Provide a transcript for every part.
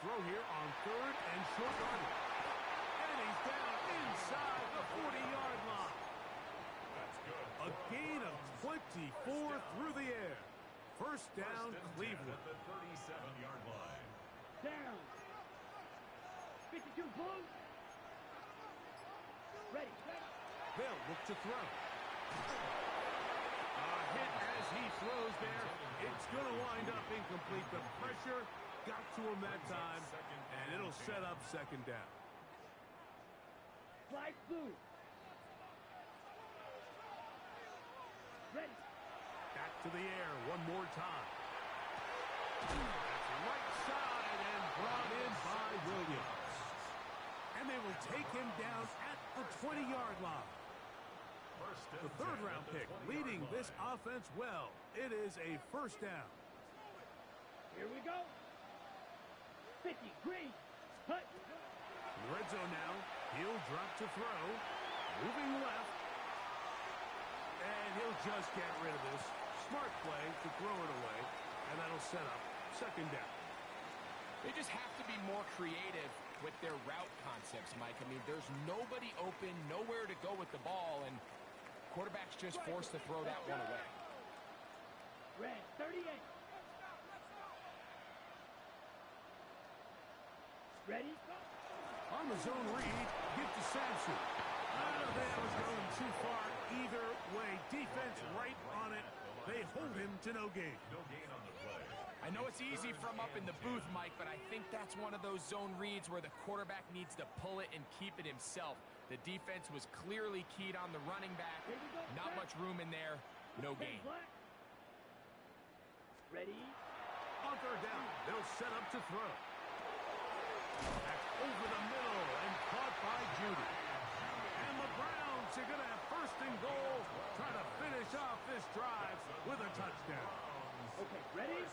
throw here on third and short yardage. And he's down inside the 40-yard line. That's good. A gain of 24 through the air. First down, Cleveland. At the 37-yard line. Down. 52 Blues. Ready. They'll look to throw. A hit as he throws there. It's going to wind up incomplete. The pressure got to him that time, and it'll set up second down. Flag blue. Ready. Back to the air one more time. That's right side and brought in by Williams. And they will take him down at the 20-yard line. The third-round pick leading this offense well. It is a first down. Here we go. 50, green. Hut. Red zone now. He'll drop to throw. Moving left. And he'll just get rid of this. Smart play to throw it away. And that'll set up second down. They just have to be more creative with their route concepts, Mike. I mean, there's nobody open, nowhere to go with the ball, and quarterback's just forced to throw that one away. Red, 38. Ready? On the zone read, give to Sampson. I don't think that was going too far either way. Defense right on it. They hold him to no gain. No gain on the play. I know it's easy from up in the booth, Mike, but I think that's one of those zone reads where the quarterback needs to pull it and keep it himself. The defense was clearly keyed on the running back. Not much room in there. No gain. Ready? On third down, they'll set up to throw. That's over the middle and caught by Judy. And the Browns are going to have first and goal, trying to finish off this drive with a touchdown. Okay, ready?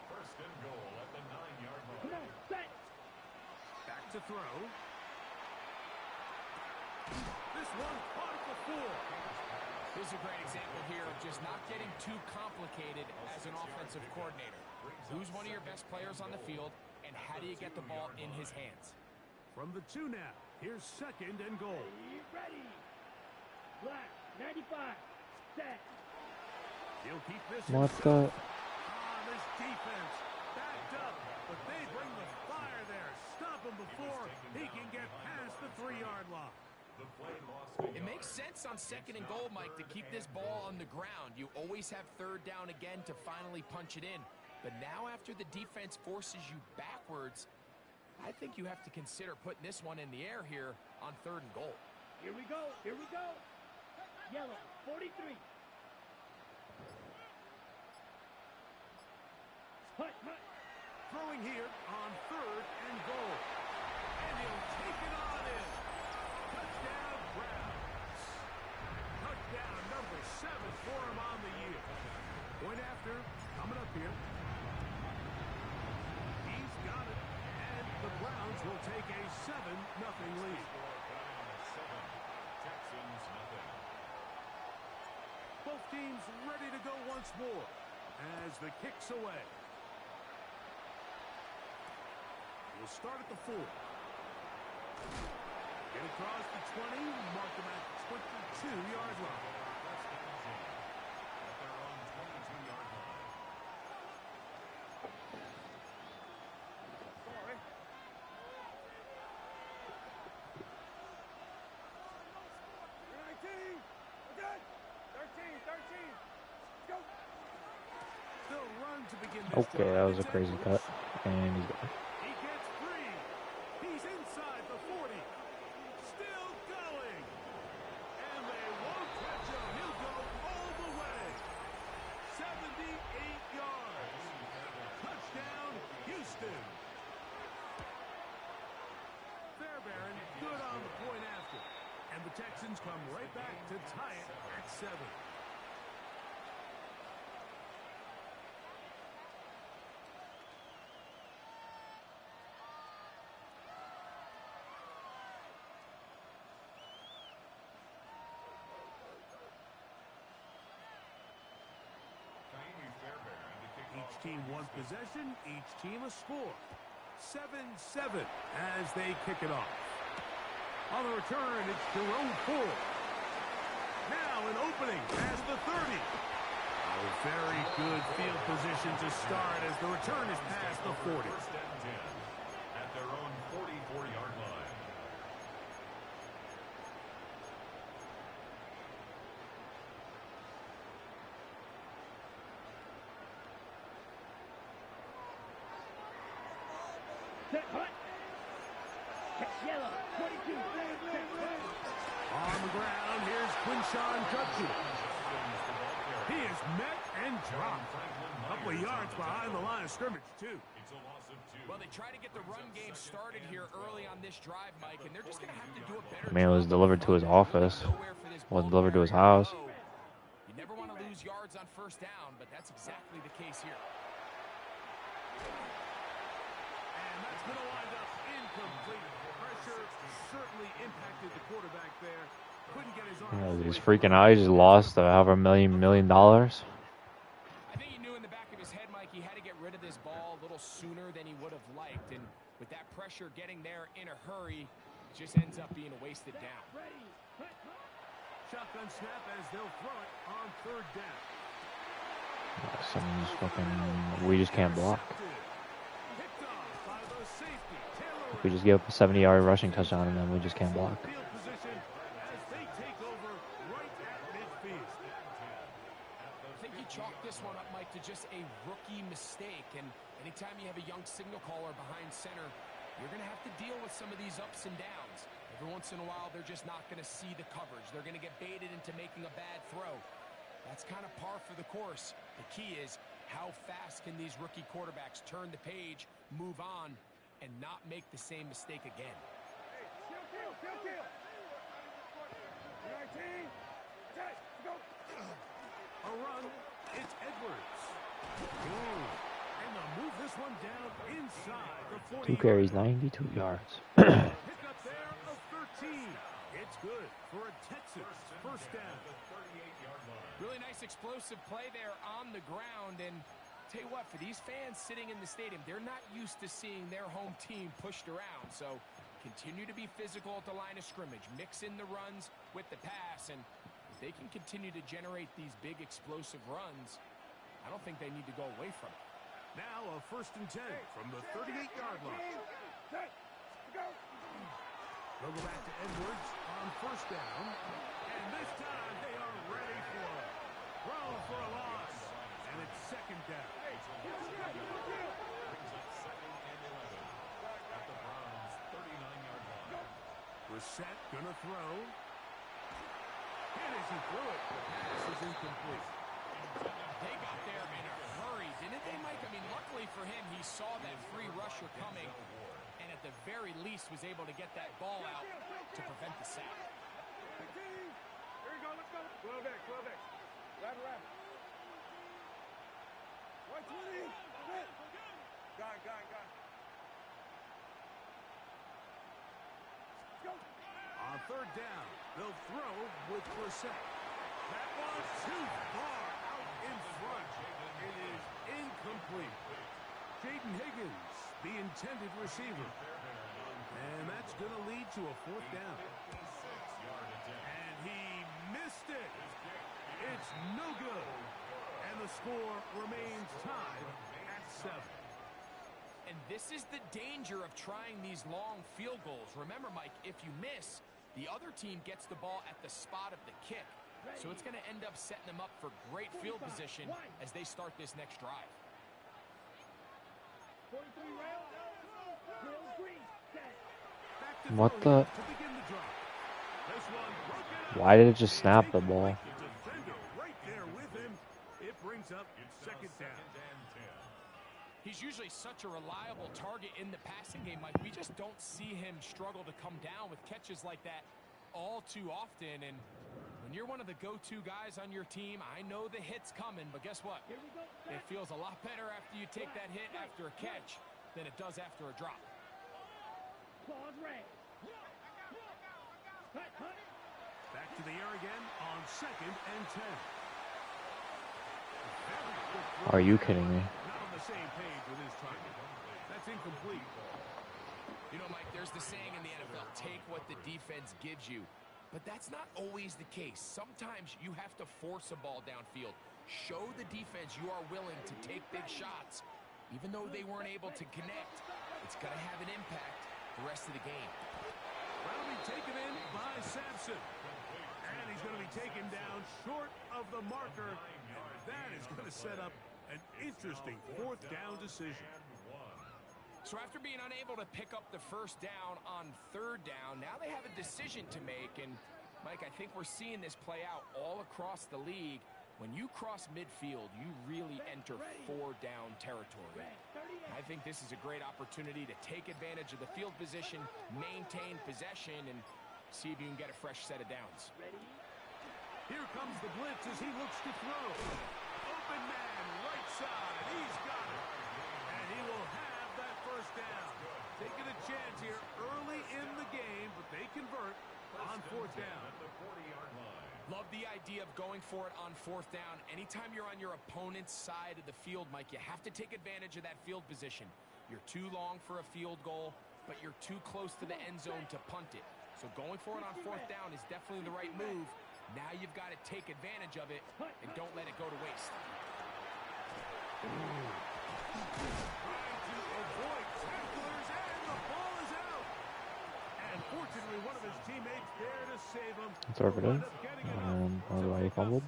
First and goal at the 9-yard line. Come on, set. Back to throw. This one caught at the 4. This is a great example here of just not getting too complicated as an offensive coordinator. Who's one of your best players on the field, and how do you get the ball in his hands? From the 2 now, here's second and goal. Ready. Black, 95. Set. He'll keep this What himself. the? This defense backed up, but they bring the fire there. Stop him before he can get past the 3-yard line. The play lost. It makes sense on second and goal, Mike, to keep this ball on the ground. You always have third down again to finally punch it in. But now after the defense forces you backwards, I think you have to consider putting this one in the air here on third and goal. Here we go. Here we go. Yellow, 43. Hut. Throwing here on third and goal. And he'll take it on in. Touchdown, Browns. Touchdown number 7 for him on the year. Point after, coming up here. He's got it. And the Browns will take a 7-0 lead. Texans nothing. Both teams ready to go once more as the kick's away. We'll start at the 4. Get across the 20, mark them at 22-yard line. At their own 22-yard line. Sorry. They'll run to begin this Okay, drive. that was a It's crazy cut. And he's gone. He gets free. He's inside the 40. Still going. And they won't catch him. He'll go all the way. 78 yards. Touchdown, Houston. Fairbairn good on the point after. And the Texans come right back to tie it at 7. Each team one possession, each team a score. 7-7 as they kick it off. On the return, it's Jerome Ford. Now an opening past the 30. A very good field position to start as the return is past the 40. First and 10 at their own 44-yard line. Set hut. Catch yellow. 22. Set hut. On the ground, here's Quinshawn Judkey. He is met and dropped. A couple of yards behind the line of scrimmage, too. It's a loss of 2. Well, they try to get the run game started here early on this drive, Mike, and they're just going to have to do a better I mean, it was delivered to his office. Wasn't delivered to his house. You never want to lose yards on first down, but that's exactly the case here. And that's going to wind up incomplete. Pressure certainly impacted the quarterback there. Couldn't get his arm. These freaking eyes just lost however $1 million. I think he knew in the back of his head, Mike, he had to get rid of this ball a little sooner than he would have liked. And with that pressure getting there in a hurry, it just ends up being a wasted down. Shotgun snap as they'll throw it on third down. Someone's fucking. We just can't block. Picked off by the safety. Taylor We just give up a 70-yard rushing touchdown and then we just can't block. field position as they take over right at midfield. I think he chalked this one up, Mike, to just a rookie mistake. And anytime you have a young signal caller behind center, you're going to have to deal with some of these ups and downs. Every once in a while, they're just not going to see the coverage. They're going to get baited into making a bad throw. That's kind of par for the course. The key is how fast can these rookie quarterbacks turn the page, move on, and not make the same mistake again. A run, it's Edwards. Ooh, and they'll move this one down inside the 40. 2 carries, 92 yards. Pick up there of 13. It's good for a Texans first down. Really nice explosive play there on the ground. And tell you what, for these fans sitting in the stadium, they're not used to seeing their home team pushed around. So continue to be physical at the line of scrimmage. Mix in the runs with the pass. And if they can continue to generate these big explosive runs, I don't think they need to go away from it. Now a first and 10 from the 38-yard line. They'll go back to Edwards on first down. And this time they are ready for it. Throw for a loss. And it's second down. Brings up 2nd and 11 at the Browns' 39-yard line. Brissett gonna throw. And as he threw it, the pass is incomplete. They got there in a hurry, didn't they, Mike? I mean, luckily for him, he saw that free rusher coming, and at the very least was able to get that ball out to prevent the sack. Here we go, let's go. 12X. Rapid. 120. Gone. Go. On third down, they'll throw with Brissett. That one's too far out in front. It is incomplete. Jaden Higgins, the intended receiver. And that's going to lead to a fourth down. And he missed it. It's no good. And the score remains tied at 7. And this is the danger of trying these long field goals. Remember, Mike, if you miss, the other team gets the ball at the spot of the kick. So it's going to end up setting them up for great field position as they start this next drive. 43 round. Bill Green. Set. What the? To begin the drive. This one broken up. Why did it just snap the ball? The defender right there with him. It brings up second down. He's usually such a reliable target in the passing game, Mike. We just don't see him struggle to come down with catches like that all too often. And when you're one of the go-to guys on your team, I know the hit's coming, but guess what? It feels a lot better after you take that hit after a catch than it does after a drop. Claws red. Back to the air again on second and 10. Are you kidding me? Not on the same page with his target. That's incomplete. You know, Mike, there's the saying in the NFL, take what the defense gives you. But that's not always the case. Sometimes you have to force a ball downfield. Show the defense you are willing to take big shots. Even though they weren't able to connect, it's going to have an impact the rest of the game. That'll be taken in by Sampson. And he's going to be taken down short of the marker. And that is going to set up an interesting fourth down decision. So after being unable to pick up the first down on third down, now they have a decision to make. And, Mike, I think we're seeing this play out all across the league. When you cross midfield, you really enter four-down territory. I think this is a great opportunity to take advantage of the field position, maintain possession, and see if you can get a fresh set of downs. Here comes the blitz as he looks to throw. Open man, right side. He's got it. And he will have that first down. Taking a chance here early in the game, but they convert on fourth down. Love the idea of going for it on fourth down. Anytime you're on your opponent's side of the field, Mike, you have to take advantage of that field position. You're too long for a field goal, but you're too close to the end zone to punt it. So going for it on fourth down is definitely the right move. Now you've got to take advantage of it and don't let it go to waste. Trying to avoid tacklers, and the ball is out. And fortunately, one of his teammates there to save him. It's over there. Already fumbled.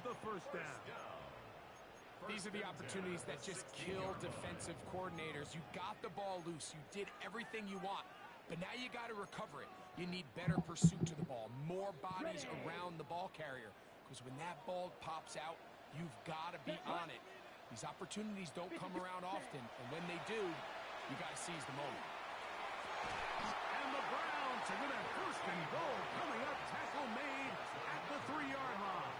These are the opportunities that just kill defensive coordinators. You got the ball loose. You did everything you want. But now you got to recover it. You need better pursuit to the ball, more bodies around the ball carrier. Because when that ball pops out, you've got to be on it. These opportunities don't come around often. And when they do, you got to seize the moment. And the Browns are going to have first and goal coming up. Tackle made at the 3-yard line.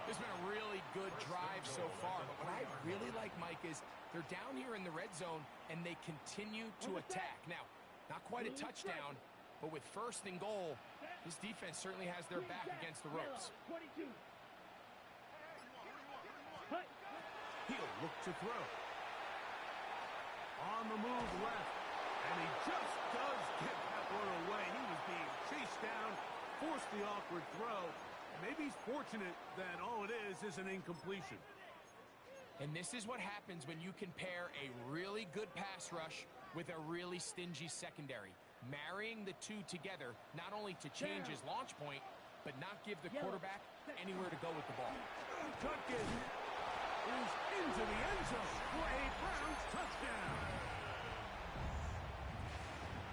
This has been a really good drive so far, but what I really like, Mike, is they're down here in the red zone, and they continue to attack. Now, not quite a touchdown, but with first and goal, this defense certainly has their back against the ropes. He'll look to throw. On the move left, and he just does get that one away. He was being chased down, forced the awkward throw. Maybe he's fortunate that all it is an incompletion. And this is what happens when you can pair a really good pass rush with a really stingy secondary. Marrying the two together, not only to change his launch point, but not give the quarterback anywhere to go with the ball. Tuckett is into the end zone for a Browns touchdown.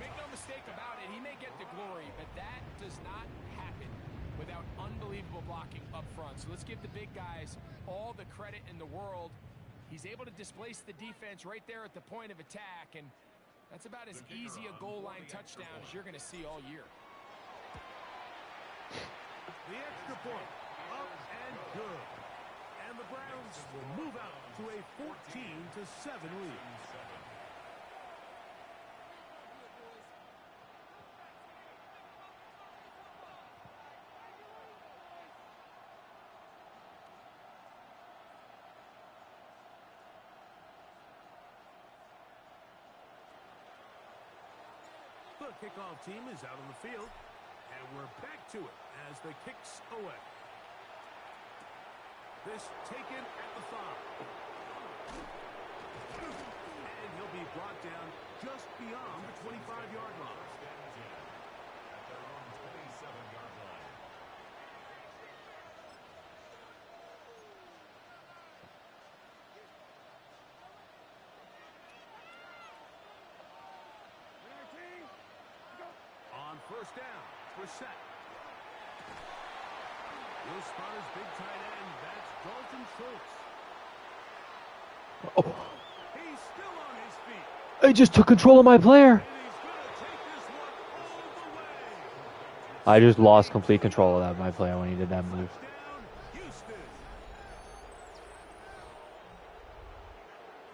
Make no mistake about it, he may get the glory, but that does not happen without unbelievable blocking up front. So let's give the big guys all the credit in the world. He's able to displace the defense right there at the point of attack, and that's about as easy a goal line touchdown as you're going to see all year. The extra point, up and good. And the Browns will move out to a 14-7 lead. The kickoff team is out on the field, and we're back to it as the kicks away. This taken at the 5. And he'll be brought down just beyond the 25-yard line. At their own 27-yard line. On first down, Brissett. Will spot his big tight end. That's Dalton Schultz. Oh, He's still on his feet. I just took control of my player. And he's going to take this one all the way. I just lost complete control of that my player when he did that move. Touchdown, Houston.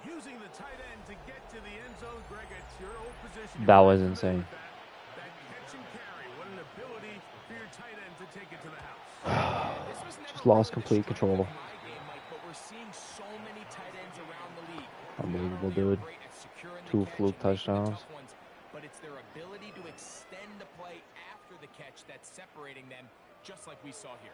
Using the tight end to get to the end zone, Greg, it's your old position. That was insane. That catch and carry. What an ability for your tight end to take it to the house. Just lost complete control. But we're seeing so many tight ends around the league. Unbelievable, dude. 2 fluke touchdowns. But it's their ability to extend the play after the catch that's separating them, just like we saw here.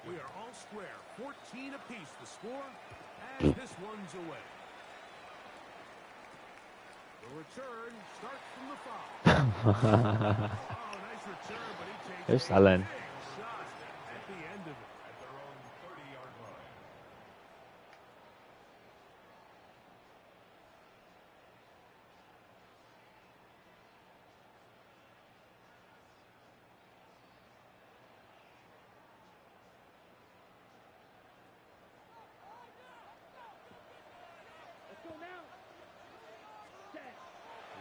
We are all square, 14 apiece the score, and this one's away. The return starts from the foul. Oh, nice return, but he takes They're a selling. big shot at the end of it. At their own 30-yard line. Let's go now. Set.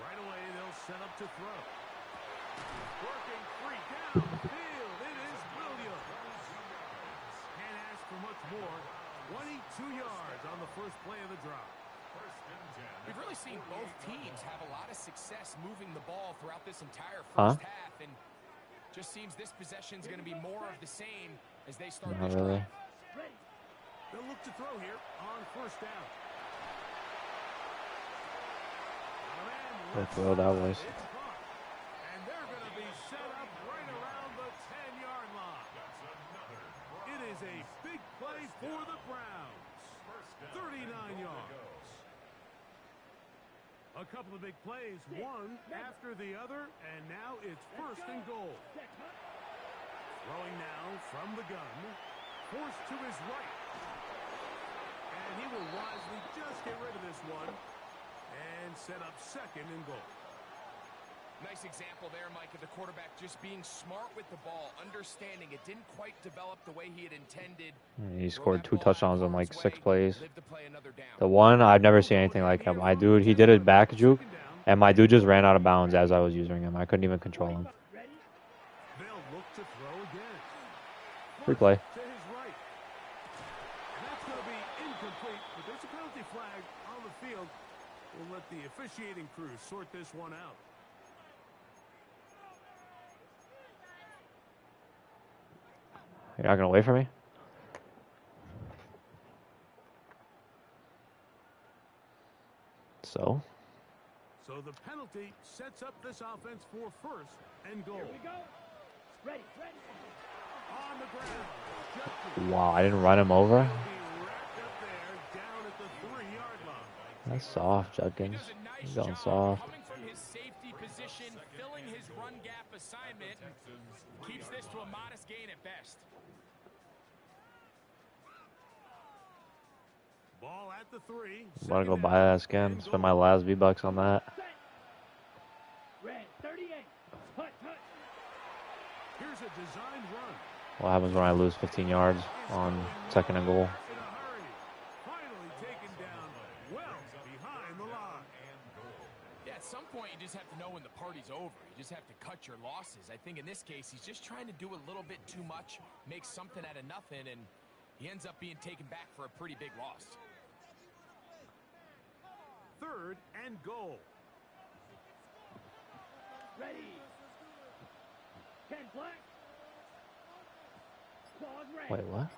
Right away, they'll set up to throw. Working free downfield. It is Williams. Can't ask for much more. 22 yards on the first play of the drive. We've really seen both teams have a lot of success moving the ball throughout this entire first half, and just seems this possession's going to be more of the same as they start Not this really. drive. They'll look to throw here on first down. Good throw that was. And they're going to be set up right around the 10-yard line. It is a big play for the Browns. 39 yards. A couple of big plays, one after the other, and now it's first and goal. Throwing now from the gun, forced to his right. And he will wisely just get rid of this one and set up second and goal. Nice example there, Mike, of the quarterback just being smart with the ball, understanding it didn't quite develop the way he had intended. He scored 2 touchdowns in like 6 plays. Live to play another down. The one, I've never seen anything like him. He did a back juke, and my dude just ran out of bounds as I was using him. I couldn't even control him. They'll look to throw again. Free play. To his right. And that's going to be incomplete, but there's a penalty flag on the field. We'll let the officiating crew sort this one out. You're not going to wait for me? So? So the penalty sets up this offense for first and goal. Here we go. Ready. On the ground. Wow, I didn't run him over? He'll be wrapped up there down at the 3-yard line. That's soft, Judkins. He's going soft. Coming from his safety position, filling his run gap assignment, keeps this to a modest gain at best. Ball at the 3. I'm going to go buy that skin. Spend my last V-Bucks on that. Red 38. Hut. Here's a designed run. What happens when I lose 15 yards on second and goal? In a hurry. Finally taken down well behind the line. Yeah, at some point you just have to know when the party's over. You just have to cut your losses. I think in this case he's just trying to do a little bit too much, make something out of nothing, and he ends up being taken back for a pretty big loss. 3rd and goal. Ready. 10 black. Claws red. Wait, what?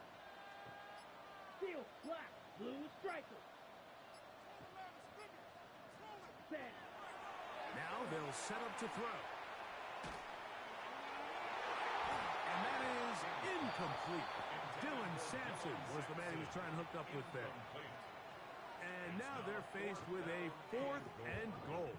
Steel black. Blue striker. Set. Now they'll set up to throw. And that is incomplete. Dylan Sampson was the man he was trying to hook up with there. And now they're faced with a 4th and goal.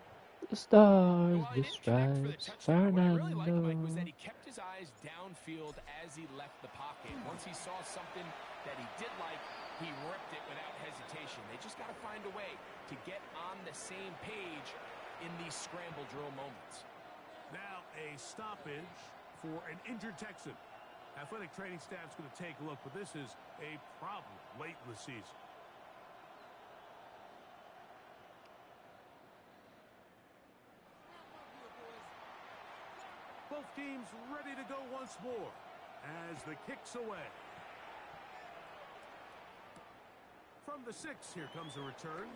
The stars, Well, the he didn't connect for the stripes, touchdown. What I really liked, Mike, was Fernando. that he kept his eyes downfield as he left the pocket. Once he saw something that he did like, he ripped it without hesitation. They just got to find a way to get on the same page in these scramble drill moments. Now a stoppage for an injured Texan. Athletic training staff's going to take a look, but this is a problem late in the season. Both teams ready to go once more as the kick's away. From the 6, here comes a return.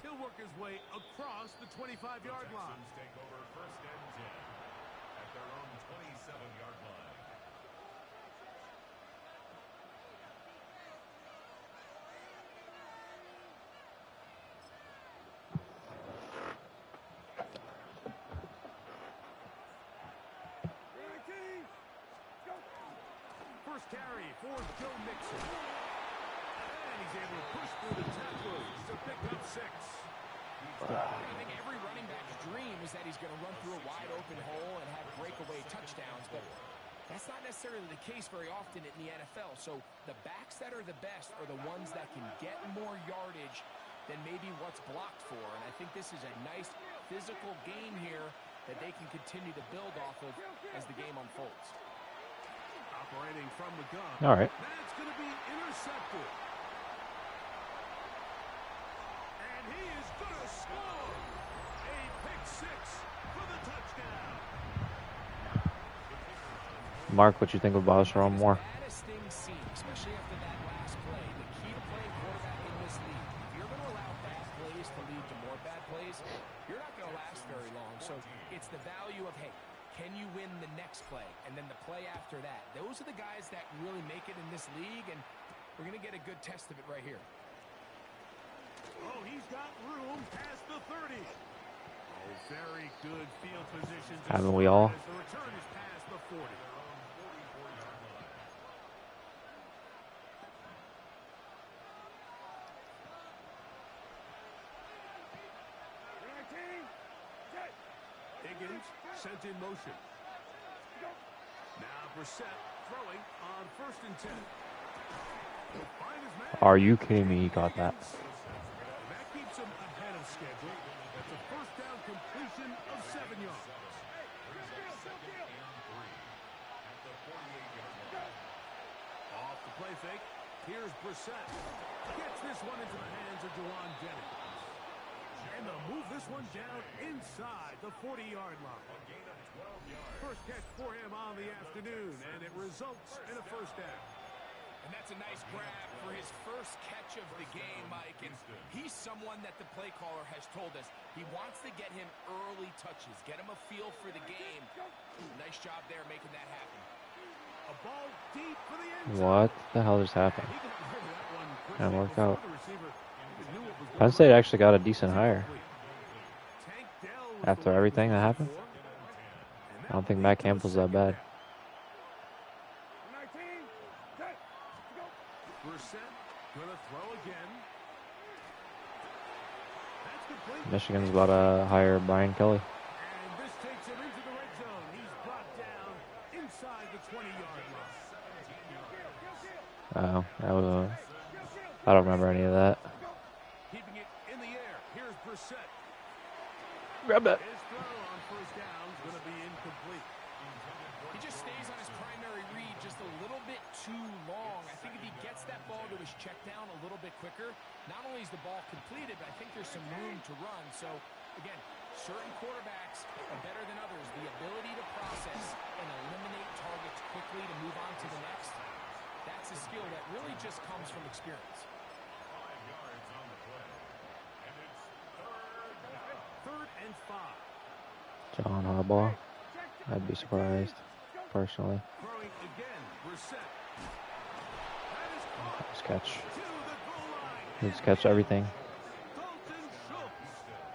He'll work his way across the 25-yard line. Take over 1st and 10 at their own 27. first carry for Joe Mixon. And he's able to push through the tacklers to pick up 6. I think every running back's dream is that he's going to run through a wide open hole and have breakaway touchdowns, but that's not necessarily the case very often in the NFL. So the backs that are the best are the ones that can get more yardage than maybe what's blocked for. And I think this is a nice physical game here that they can continue to build off of as the game unfolds. Operating from the gun. All right. That's going to be intercepted. And he is going to score. A pick 6 for the touchdown. Mark, what you think about Sharon Moore? Baddest thing seen, especially after that last play. The key to playing quarterback in this league, if you're going to allow bad plays to lead to more bad plays, you're not going to last very long. So it's the value of, hey, can you win the next play? And then the play after that. Those are the guys that really make it in this league, and we're going to get a good test of it right here. Oh, he's got room past the 30. Oh, very good field position. Haven't we all? As the return is past the 40. Higgins sent in motion. Now Brissett throwing on 1st and 10. He'll find his man. Are you kidding me? He got that. That keeps him ahead of schedule. That's a first down completion of 7 yards. Off the play fake. Here's Brissett. Gets this one into the hands of Jawan Jennings. And they'll move this one down inside the 40-yard line. First catch for him on the afternoon, and it results in a first down. And that's a nice grab for his first catch of the game, Mike. And he's someone that the play caller has told us he wants to get him early touches, get him a feel for the game. Nice job there making that happen. A ball deep for the end zone. What the hell just happened? He got rid of that one quickly Didn't work before out. the receiver knew it was Penn going State right. actually got a decent hire. Tank Dell was After the one everything that who was happened? before, and I don't that'll think lead Matt to a Campbell's that second bad. down. Brissett gonna throw again. That's complete. Michigan's about to hire Brian Kelly. And this takes him into the red zone. He's brought down inside the 20-yard line. That was I don't remember any of that. Keeping it in the air. Here's Brissett. Grab that. His throw on first down is going to be incomplete. He just stays on his primary read just a little bit too long. I think if he gets that ball to his check down a little bit quicker, not only is the ball completed, but I think there's some room to run. So, again, certain quarterbacks are better than others. The ability to process and eliminate targets quickly to move on to the next, that's a skill that really just comes from experience. 5 yards on the play. And it's Third and 5. John Harbaugh. I'd be surprised, personally. Throwing again. Brissett. That is caught Nice catch. to the goal line. Let's catch everything. Dalton Schultz.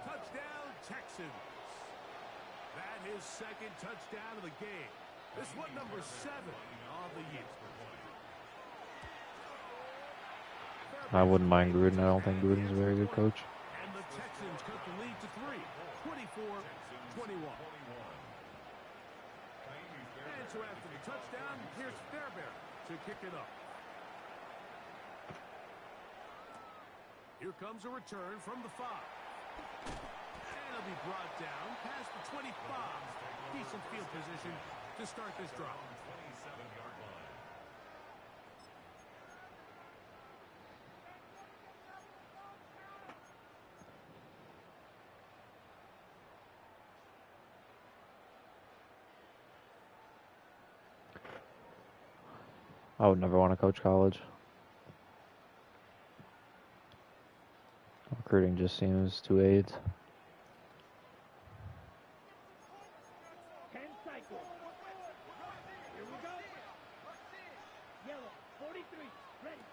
Touchdown, Texans. That is second touchdown of the game. This one number 7 of the year. I wouldn't mind Gruden. I don't think Gruden's a very good coach. And the Texans cut the lead to 3, 24-21. And so after the touchdown, here's Fairbairn to kick it up. Here comes a return from the 5. And it'll be brought down past the 25. Decent field position to start this drive. 27-yard line. I would never want to coach college. Recruiting just seems too AIDS. 10 cycles. Here we go. Yellow, 43, ready.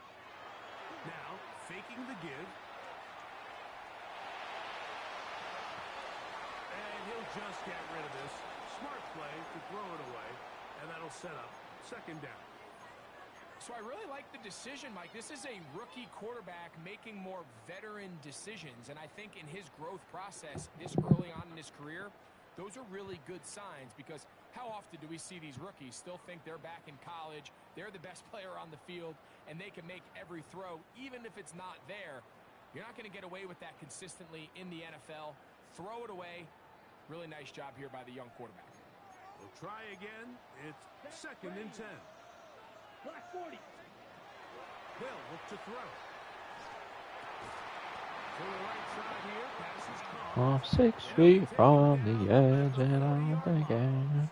Now, faking the give. And he'll just get rid of this. Smart play to throw it away. And that'll set up second down. So I really like the decision, Mike. This is a rookie quarterback making more veteran decisions, and I think in his growth process this early on in his career, those are really good signs, because how often do we see these rookies still think they're back in college, they're the best player on the field, and they can make every throw, even if it's not there. You're not going to get away with that consistently in the NFL. Throw it away. Really nice job here by the young quarterback. We'll try again. It's 2nd and 10. Black 40. They'll look to throw. To the right side here. Pass is caught. I'm 6 feet from the edge, and I'm thinking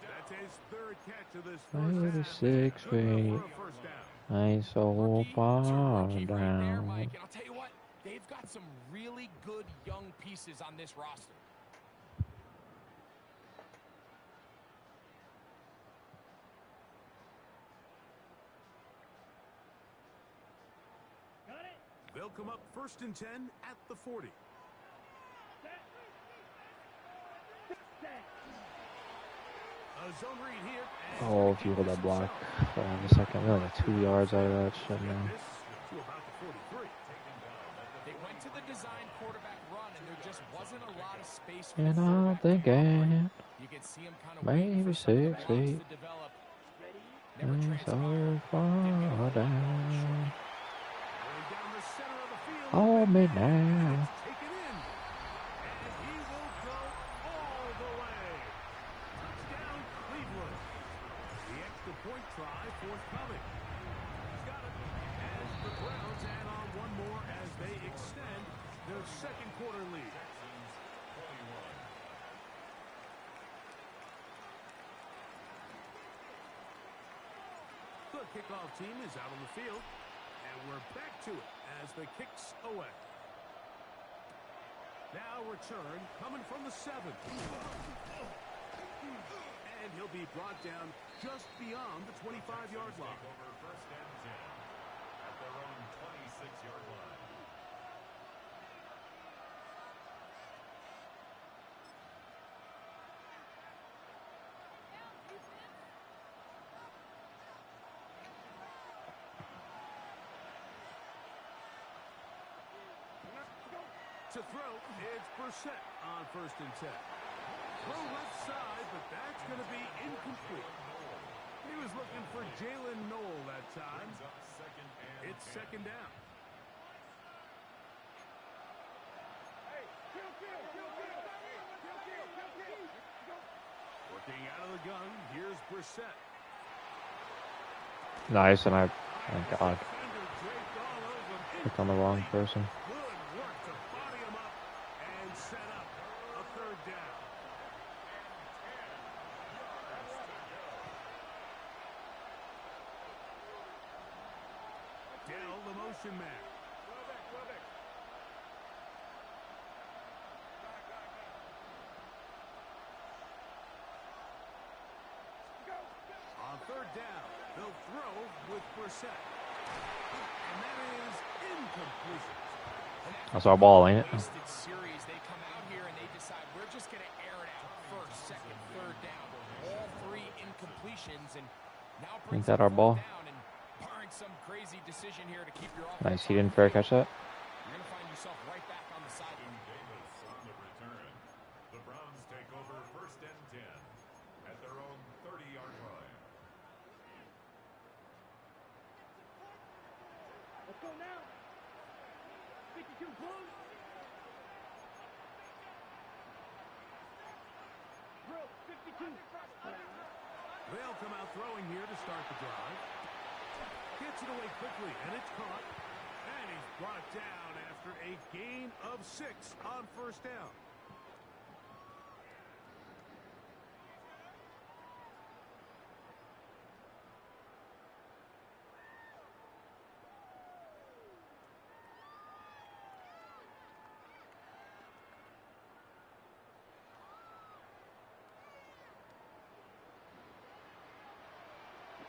That's his 3rd catch of this maybe first half. 6 Good enough feet. for a first down. I ain't so Rookie to far rookie right there, down. Mike. And I'll tell you what, they've got some really good young pieces on this roster. Got it. They'll come up 1st and 10 at the 40. A zone read here. And Oh, if you hold that block for 1 second, we're like 2 yards out of that shit, man. this to about the 43. They went to the design quarterback run, and there just wasn't a lot of space for And the I'm quarterback to operate. thinking You can see him kind of maybe waiting for some of the 6 blocks feet. to develop. Never Ain't so transpired. far down. Going down the center of the field. Hold me And now. it's taken in. And he will go all the way. Touchdown, Cleveland. The extra point try forthcoming. He's got it. And the Browns add on one more as they extend their 2nd quarter lead. The kickoff team is out on the field, and we're back to it as the kick's away. Now return coming from the 7. And he'll be brought down just beyond the 25-yard line. Over 1st and 10 at their own 26-yard line. To throw, it's Brissett on 1st and 10. Throw left side, but that's going to be incomplete. He was looking for Jalen Noel that time. It's 2nd down. Working out of the gun, here's Brissett. Nice, and thank God, Defender draped all over him. picked on the wrong person. Good work to body him up and set up a 3rd down. Dell, the motion man. On 3rd down, they'll throw with Brissett. And that is incompletion. That's our ball, ain't it? Wasted series. They come out here and they decide we're just going to air it out 1st, 2nd, 3rd down. All 3 incompletions, and now brings that up our ball? 4th down, and barring some crazy decision here to keep your offense. Nice, he didn't fair catch that. You're going to find yourself right back on the sideline. Davis on the return. The Browns take over 1st and 10 at their own 30-yard line. Let's go now. 52 close. Bro, 52. They'll come out throwing here to start the drive. Gets it away quickly, and it's caught. And he's brought down after a gain of 6 on 1st down.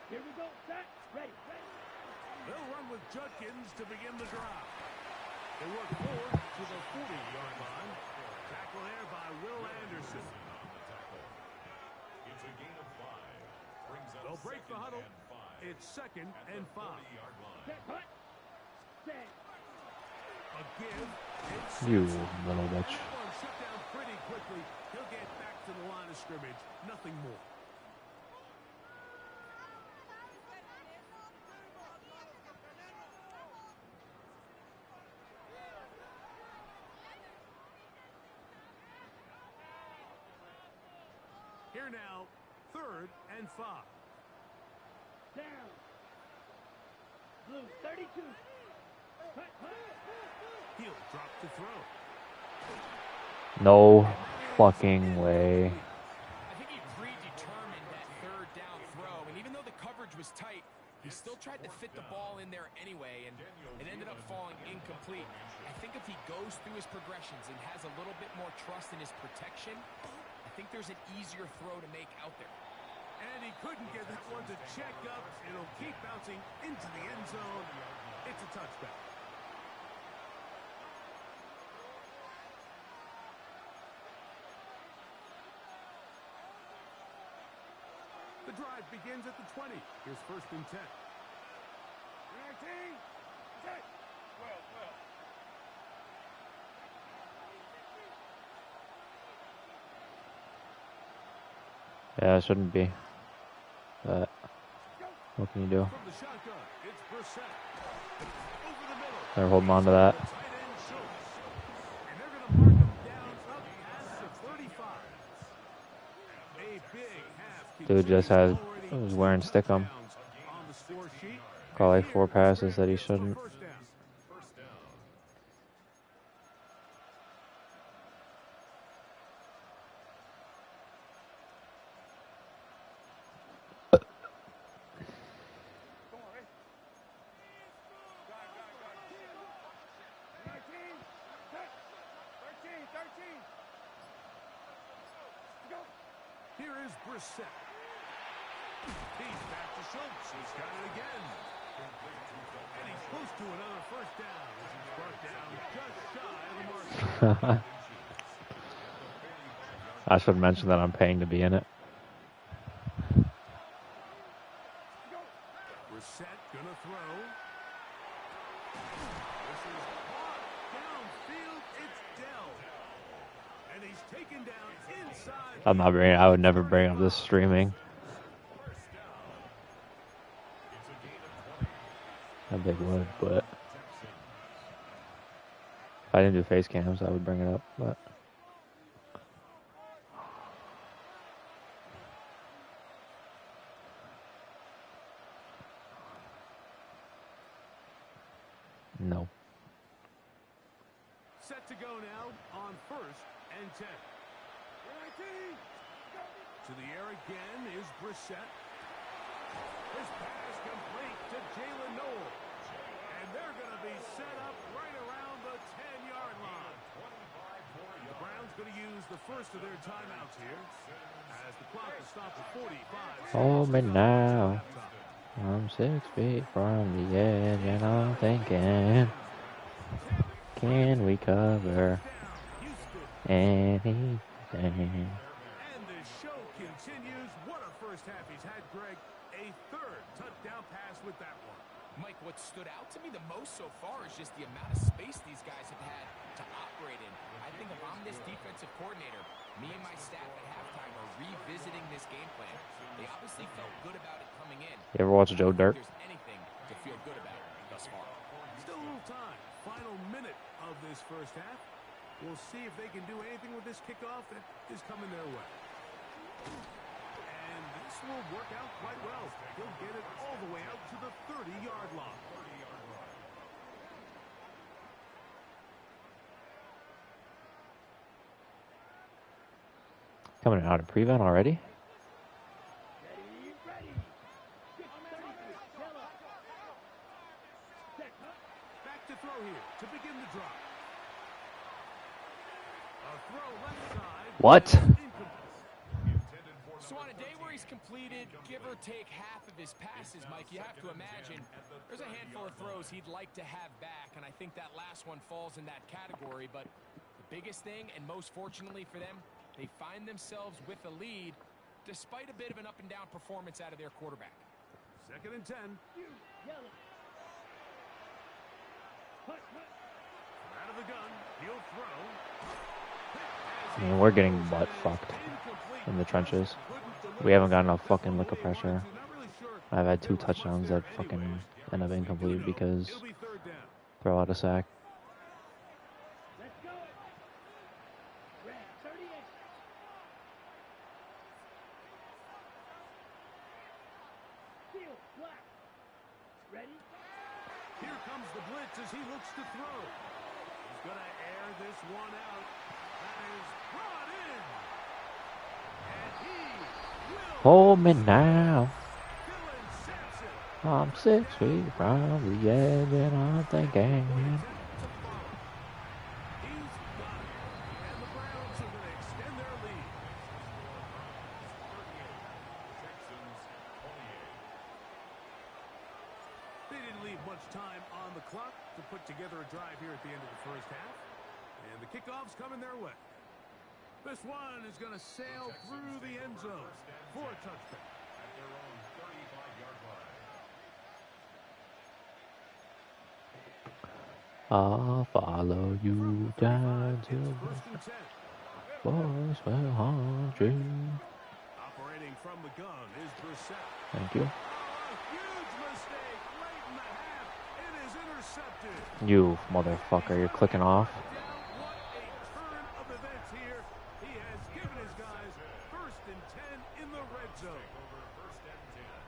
Here we go. Set. Ready. They'll run with Judkins to begin the drive. They work forward to the 40-yard line. Tackle there by Will Anderson. On the tackle. It's a gain of 5. Brings up They'll break the 2nd huddle. and 5. It's 2nd and 5. A give. You little bitch. That one shut down pretty quickly. He'll get back to the line of scrimmage. Nothing more. Here now, 3rd and 5. Down. Blue, 32. He'll drop to throw. No fucking way. I think he predetermined that 3rd down throw, and even though the coverage was tight, he still tried to fit the ball in there anyway, and it ended up falling incomplete. I think if he goes through his progressions and has a little bit more trust in his protection, I think there's an easier throw to make out there. And he couldn't get that one to check up. It'll keep bouncing into the end zone. It's a touchback. The drive begins at the 20. Here's 1st and 10. 19. Check. Well. Yeah, it shouldn't be. But what can you do? From the shotgun, it's Brissett. Over the middle. They're holding on to that. Tight end Schultz. And they're going to mark him down up past the 35. A big half. Dude just was wearing stickum. On the score sheet. Call like 4 passes that he shouldn't. First down. Here is Brissett. He's back to Schultz. He's got it again. And he's close to another 1st down. This is brought down just shy of the mark. I should mention that I'm paying to be in it. Brissett gonna throw. This is caught downfield. It's Dell. And he's taken down inside. I'm not bringing. I would never bring up this streaming. I big would, but if I didn't do face cams, I would bring it up. But no. Set to go now on 1st and 10. To the air again is Brissett. His pass complete to Jalen Noel. And they're going to be set up right around the 10-yard line. The Browns going to use the first of their timeouts here as the clock is stopped at 45. Hold me now. I'm 6 feet from the edge, and I'm thinking, can we cover anything? And the show continues. What a first half he's had, Greg. A 3rd touchdown pass with that one. Mike, what stood out to me the most so far is just the amount of space these guys have had to operate in. I think if I'm this defensive coordinator, me and my staff at halftime are revisiting this game plan. They obviously felt good about it coming in. You ever watch Joe Dirt? There's anything to feel good about thus far. Still a little time. Final minute of this first half. We'll see if they can do anything with this kickoff that is coming their way. And this will work out quite well. He'll get it all the way out to the 30-yard line. Coming out of prevent already? Back to throw here to begin the drive. A throw left side. What? So on a day where he's completed, give or take half of his passes, Mike, you have to imagine there's a handful of throws he'd like to have back, and I think that last one falls in that category. But the biggest thing, and most fortunately for them, they find themselves with a lead despite a bit of an up-and-down performance out of their quarterback. Second and 10. Out of the gun, he'll throw. I mean, we're getting butt fucked in the trenches. We haven't got enough fucking lick of pressure. I've had 2 touchdowns that fucking end up incomplete because throw out a sack. Here comes the blitz as he looks to throw. He's going to air this one out. That is brought in. And he will. Hold me now. Dylan Sampson. I'm 6 feet from the edge and I'm thinking. He's got it. And the Browns are going to extend their lead. Texans 28. They didn't leave much time on the clock to put together a drive here at the end of the first half. And the kickoff's coming their way. This one is going to sail through the end zone for a touchdown. At their own 35-yard line. I'll follow you down to It's the first and 10. boys will haunt you. Operating from the gun is Brissett. Thank you. Oh, a huge mistake late in the half. It is intercepted. You motherfucker, you're clicking off. Down, what a turn of events here. He has given his guys first and 10 in the red zone. First and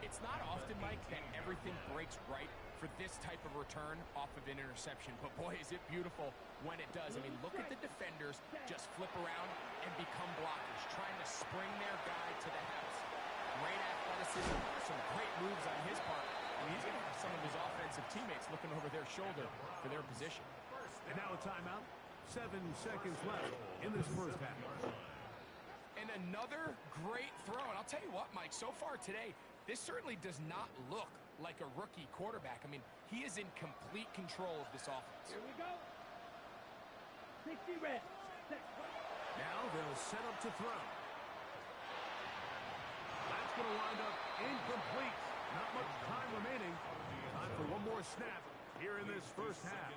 10. It's not often, Mike, that everything breaks right for this type of return off of an interception. But boy, is it beautiful when it does. I mean, look at the defenders just flip around and become blockers, trying to spring their guy to the house. Great athleticism, some great moves on his part. And he's going to have some of his offensive teammates looking over their shoulder for their position. And now a timeout. 7 seconds left in this first half. And another great throw. And I'll tell you what, Mike, so far today, this certainly does not look like a rookie quarterback. I mean, he is in complete control of this offense. Here we go. 60 red. Now they'll set up to throw. That's going to wind up incomplete. Not much time remaining. Time for one more snap here in this first half.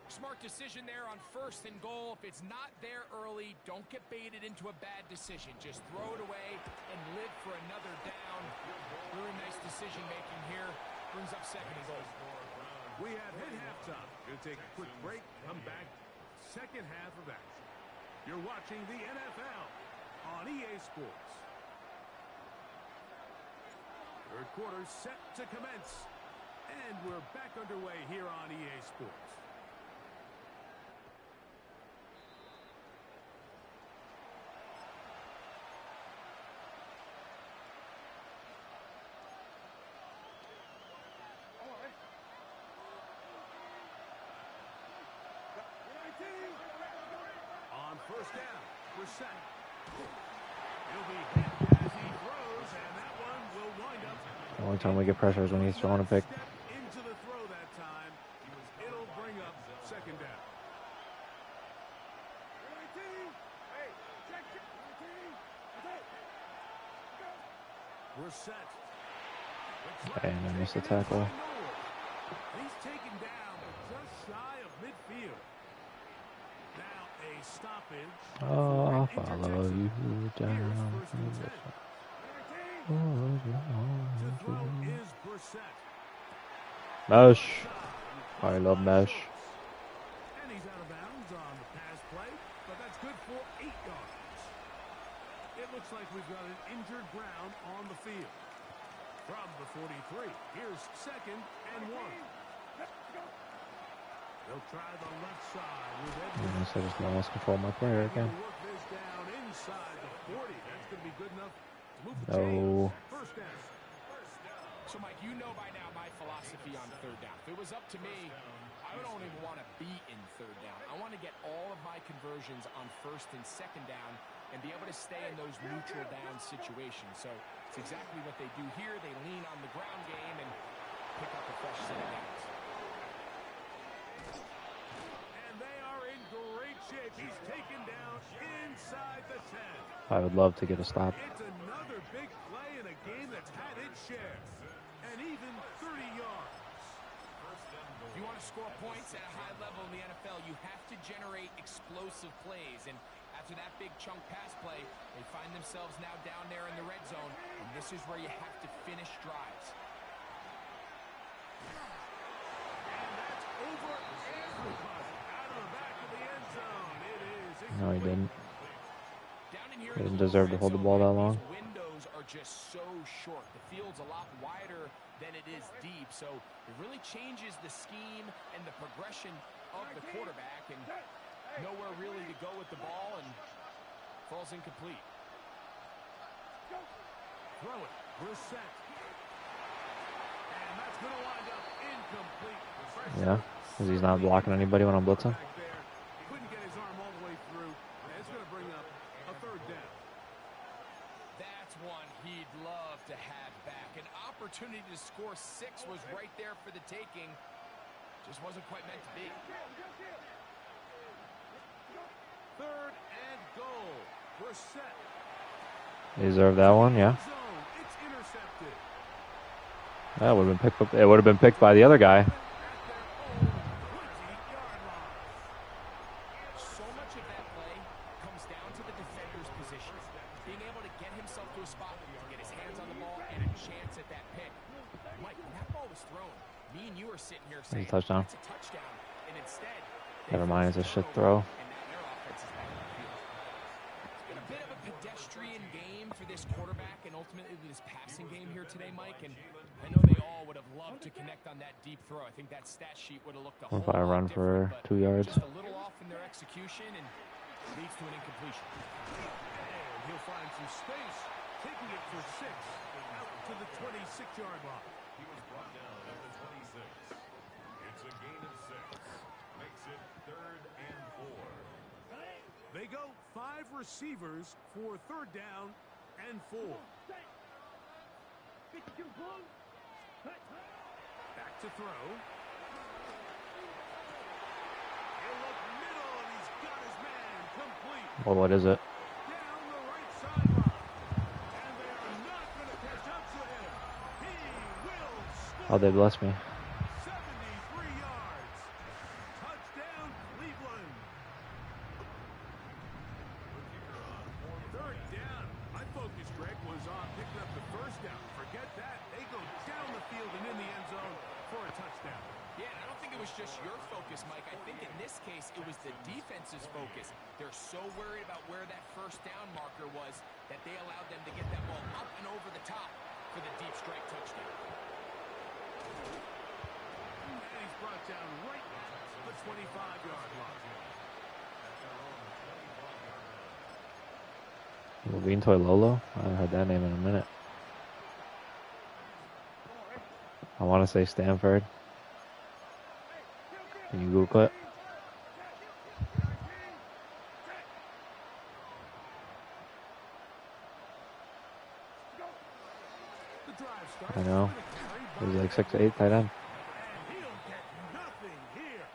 Smart decision there on first and goal. If it's not there early, don't get baited into a bad decision. Just throw it away and live for another down. Really nice decision making here. Brings up second and goal. We have hit halftime. Going to take a quick break. Come back. Second half of action. You're watching the NFL on EA Sports. Third quarter set to commence. And we're back underway here on EA Sports. On first down, Brissett. He'll be hit as he throws, and that one will wind up. The only time we get pressure is when he's throwing a pick. Step into the throw that time. It'll bring up second down. Brissett. And I missed the tackle. He's taken down, but just shy of midfield. Now a stoppage. Oh, I'll follow you down. To throw is Brissett. Mesh. I love mesh. And he's out of bounds on the pass play, but that's good for 8 yards. It looks like we've got an injured Brown on the field. From the 43, here's second and 1. They'll try the left side with Edmonds. I just lost control of my player again. Work this down inside the 40. That's going to be good enough to move the No. chains. First down. So, Mike, you know by now my philosophy on third down. If it was up to me, I don't even want to be in third down. I want to get all of my conversions on first and second down and be able to stay in those neutral down situations. So it's exactly what they do here. They lean on the ground game and pick up a fresh set of downs. And they are in great shape. He's taken down inside the 10. I would love to get a stop. It's another big play in a game that's had its share. And even 30 yards. If you want to score points at a high level in the NFL, you have to generate explosive plays. And after that big chunk pass play, they find themselves now down there in the red zone. And this is where you have to finish drives. And that's over everybody. Out of the back of the end zone. It is. No, he didn't. Down in here He in didn't the deserve to red hold the zone, ball that Mike, long. these windows are just so short. The field's a lot wider than it is deep, so it really changes the scheme and the progression of the quarterback, and nowhere really to go with the ball, and falls incomplete. Throw it. Reset. And that's going to wind up incomplete. Yeah, because he's not blocking anybody when I'm blitzing. Couldn't get his arm all the way through. And it's going to bring up a third down. That's one he'd love to have back. An opportunity to score 6 was right there for the taking. Just wasn't quite meant to be. Third and goal. Reset. They deserve that one, yeah. It's intercepted. That would have been picked up. It would have been picked by the other guy. At their own 20-yard line. So much of that play comes down to the defender's position. Being able to get himself to a spot, to get his hands on the ball, and a chance at that pick. Mike, when that ball was thrown, me and you are sitting here saying, touchdown. It's a touchdown. And instead, Never mind, it's a shit throw. and now their offense is back on the field. It's been a bit of a pedestrian game for this quarterback and ultimately this passing game here today, Mike. And I know they all would have loved to connect on that deep throw. I think that stat sheet would have looked a whole If I lot run different, for but 2 yards. just a little off in their execution and leads to an incompletion. And he'll find some space, taking it for 6 out to the 26-yard line. He was brought down at the 26. It's a gain of 6. Makes it 3rd and 4. They go 5 receivers for 3rd down and 4. Back to throw. He'll look middle, and he's got his man complete. Well, what is it? Down the right sideline. And they are not going to catch up to him. He will score. Oh, they bless me. 73 yards. Touchdown, Cleveland. 3rd down. My focus, Greg, was on picking up the 1st down. Forget that. They go down the field and in the end zone for a touchdown. Yeah, I don't think it was just your focus, Mike. I think in this case, it was the defense's focus. They're so worried about where that 1st down marker was that they allowed them to get that ball up and over the top for the deep strike touchdown. And he's brought down right at the 25-yard line. Levine Toy Lolo? I haven't heard that name in a minute. I want to say Stanford. Can you Google it? The drive starts I know. with a carry He's by like 6'8" tight end. and he'll get nothing here.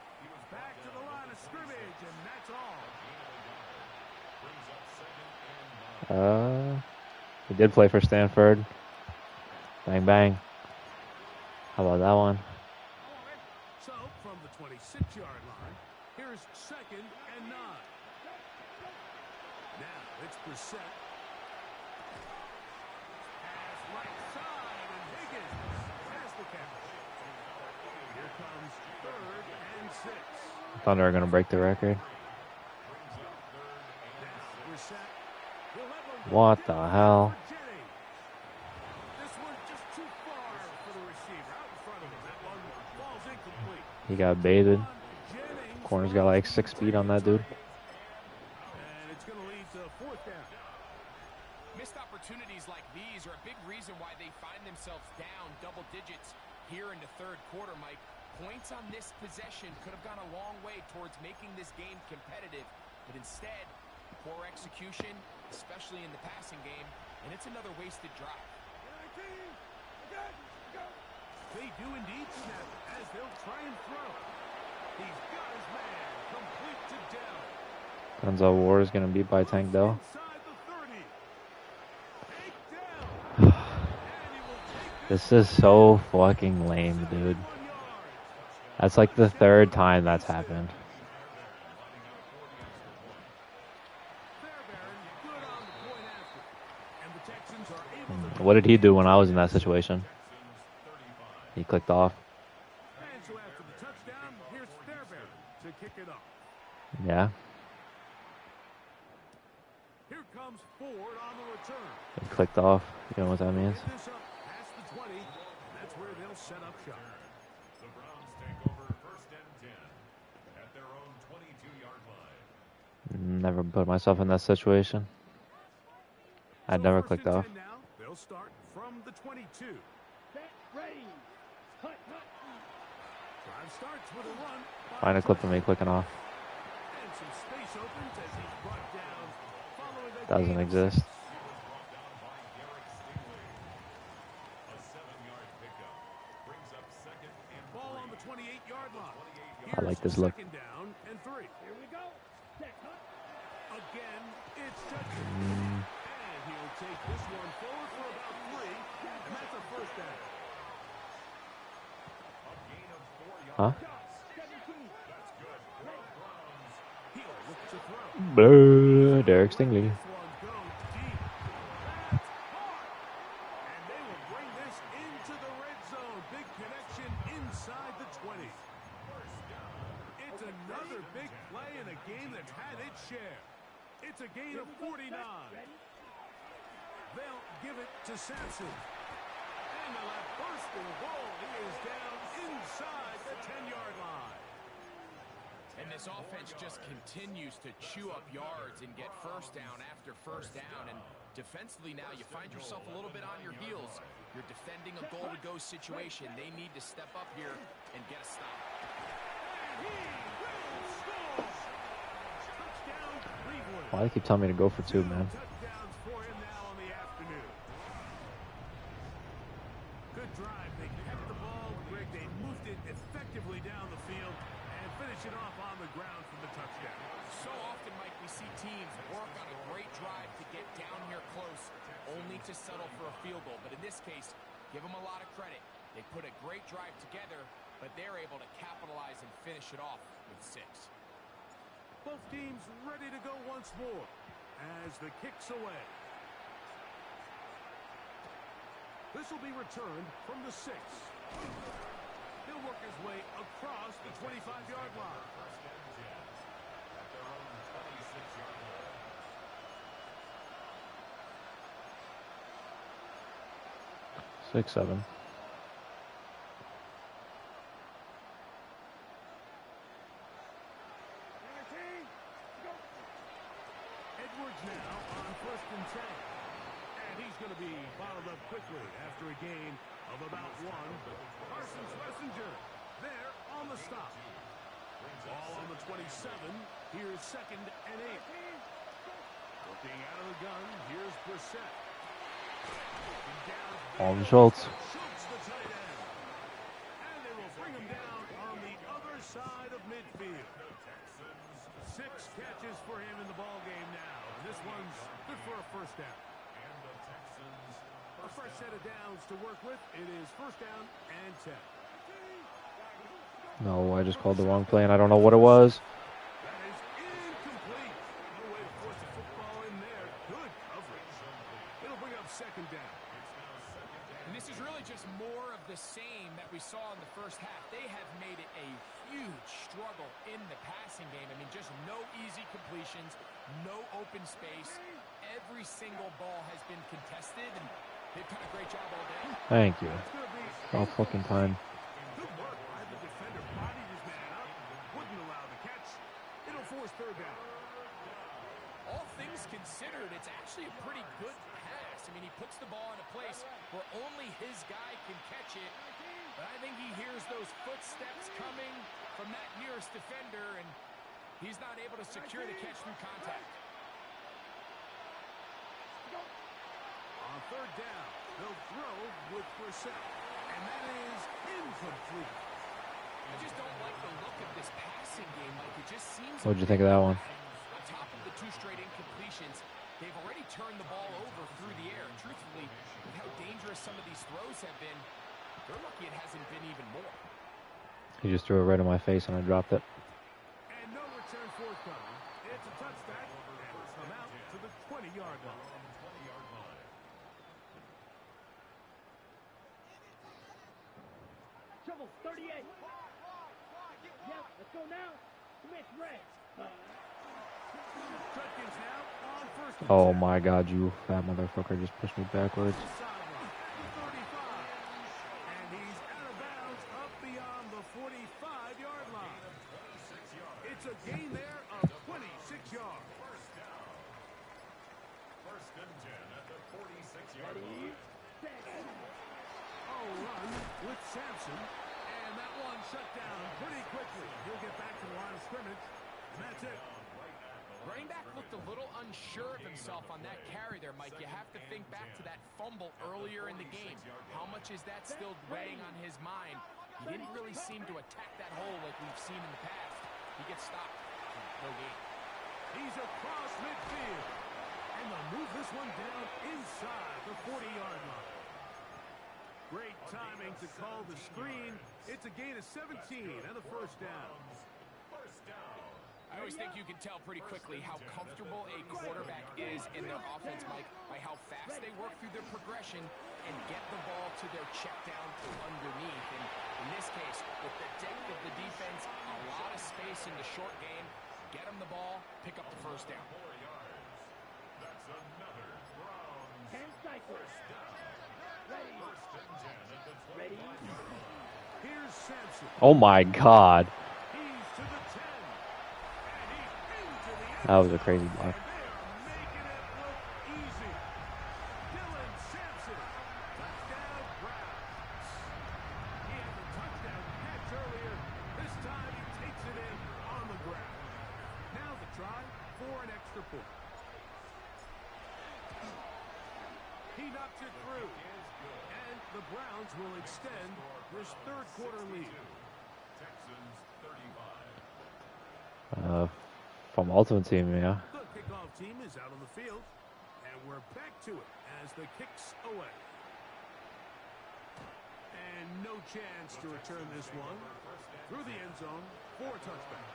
Back to the line of scrimmage, and that's all. He did play for Stanford. Bang, bang. How about that one? So, from the 26-yard line, here's 2nd and 9. Now, it's Brissett. Pass right side, and Higgins has the catch. Here comes 3rd and 6. Thunder are going to break the record. Now, Brissett. He'll have a What the hell? for Jennings. This one just too far for the receiver. Out in front of him. That one falls incomplete. He got baited. Jennings Corner's got like 6 feet on that dude. And it's going to lead to 4th down. Missed opportunities like these are a big reason why they find themselves down double digits here in the 3rd quarter, Mike. Points on this possession could have gone a long way towards making this game competitive, but instead, poor execution, especially in the passing game, and it's another wasted drive. They do indeed snap as they'll try and throw. He's got his man complete to Dell. Denzel Ward is going to beat by Tank Dell. Inside the 30. Takedown. This is so fucking lame, dude. That's like the third time that's happened. What did he do when I was in that situation? He clicked off. And so after the touchdown, here's Fairbairn to kick it off. Yeah. Here comes Ford on the return. He clicked off. You know what that means? Get this up past the 20. That's where they'll set up shop. The Browns take over 1st and 10 at their own 22-yard line. Never put myself in that situation. I never First clicked and off. 10 now. They'll start from the 22. Ready. Cut. Drive starts with a run. Find a clip of me clicking off. And some space opens as he's brought down. Following a Doesn't gain of exist. 6. A 7-yard pickup brings up 2nd and Ball on the 28-yard line. I like this Here's look. 2nd down and 3. Here we go. Check. Cut. Again, it's Judson. And he'll take this one forward for about 3. And that's a first down. a gain of 4 Huh? yards. That's good for the Browns. He'll look to throw. Blah, Derek Stingley. This one goes deep. That's hard. And they will bring this into the red zone. Big connection inside the 20. It's another big play in a game that's had its share. It's a gain of 49. They'll give it to Sampson. And they'll have first and goal. He is down inside the 10-yard line. And this offense just continues to chew up yards and get first down after first down. And defensively now, you find yourself a little bit on your heels. You're defending a goal-to-go situation. They need to step up here and get a stop. And he will score. Touchdown, Cleveland. Why do they keep telling me to go for 2, man? Touchdowns for him now on the afternoon. Good drive. They kept the ball, Greg. They moved it effectively down the field and finished it off on the ground for the touchdown. So often, Mike, we see teams work on a great drive to get down here close, only to settle for a field goal. But in this case, give them a lot of credit. They put a great drive together, but they're able to capitalize and finish it off with 6. Both teams ready to go once more as the kick's away. This will be returned from the 6. He'll work his way across the 25-yard line. 1st and 10 at their own 26-yard line. 6-7. Edwards now on 1st and 10. And he's going to be bottled up quickly after a gain of about 1. Parsons Messenger there on the stop. Ball on the 27. Here's 2nd and 8. Looking out of the gun, here's Brissett. All the Schultz. Schultz, the tight end. And they will bring him down on the other side of midfield. 6 catches for him in the ball game now. And this one's good for a first down. And the Texans A fresh set of downs to work with. It is first down and 10. No, I just called the wrong play and I don't know what it was. That is incomplete. No way to force the football in there. Good coverage. It'll bring up 2nd down. And this is really just more of the same that we saw in the first half. They have made it a huge struggle in the passing game. I mean, just no easy completions, no open space. Every single ball has been contested, and they've done a great job all day. Thank you. It's going to be All fucking time. good work by the defender. Bodied his man up. Wouldn't allow the catch. It'll force 3rd down. All things considered, it's actually a pretty good pass. I mean, he puts the ball in a place where only his guy can catch it. But I think he hears those footsteps coming from that nearest defender, and he's not able to secure the catch through contact. On 3rd down, they'll throw with Brissett. And that is incomplete. I just don't like the look of this passing game. Like, it just seems What'd you think of that one? I top of the 2 straight incompletions. They've already turned the ball over through the air. Truthfully, with how dangerous some of these throws have been, they're lucky it hasn't been even more. He just threw it right in my face and I dropped it. And no return forthcoming. It's a touchback, and it's come out to the 20-yard line. Trouble 38. Yep, let's go now. Switch red. Judkins now on first and Oh 10. my god, you fat motherfucker just pushed me backwards. Sideline, 35. And he's out of bounds up beyond the 45-yard line. It's a gain there of 26 yards. First and 10 at the 46-yard line. Oh, run with Sampson. And that one shut down pretty quickly. He'll get back to the line of scrimmage. And that's it. Running back looked a little unsure of himself on that carry there, Mike. You have to think back to that fumble earlier in the game. How much is that still weighing on his mind? He didn't really seem to attack that hole like we've seen in the past. He gets stopped. No gain. He's across midfield. And they'll move this one down inside the 40-yard line. Great timing to call the screen. It's a gain of 17 and a first down. I always think you can tell pretty quickly how comfortable a quarterback is in their offense, Mike, by how fast they work through their progression and get the ball to their check down to underneath. And in this case, with the depth of the defense, a lot of space in the short game, get them the ball, pick up the first down. That's another Browns 10 cycles. Ready. first and 10 at the 20. Ready. Here's Sampson. Oh my god. He's to the 10. And he's into the end That was a zone. crazy block. And they are making it look easy. Dylan Sampson. Touchdown Browns. He had the touchdown catch earlier. This time he takes it in on the ground. Now the try for an extra point. He knocks it through. And the Browns will extend this third quarter lead. Texans 35. From Ultimate Team, yeah. The kickoff team is out on the field, and we're back to it as the kick's away. And no chance to return this one through the end zone for a touchback.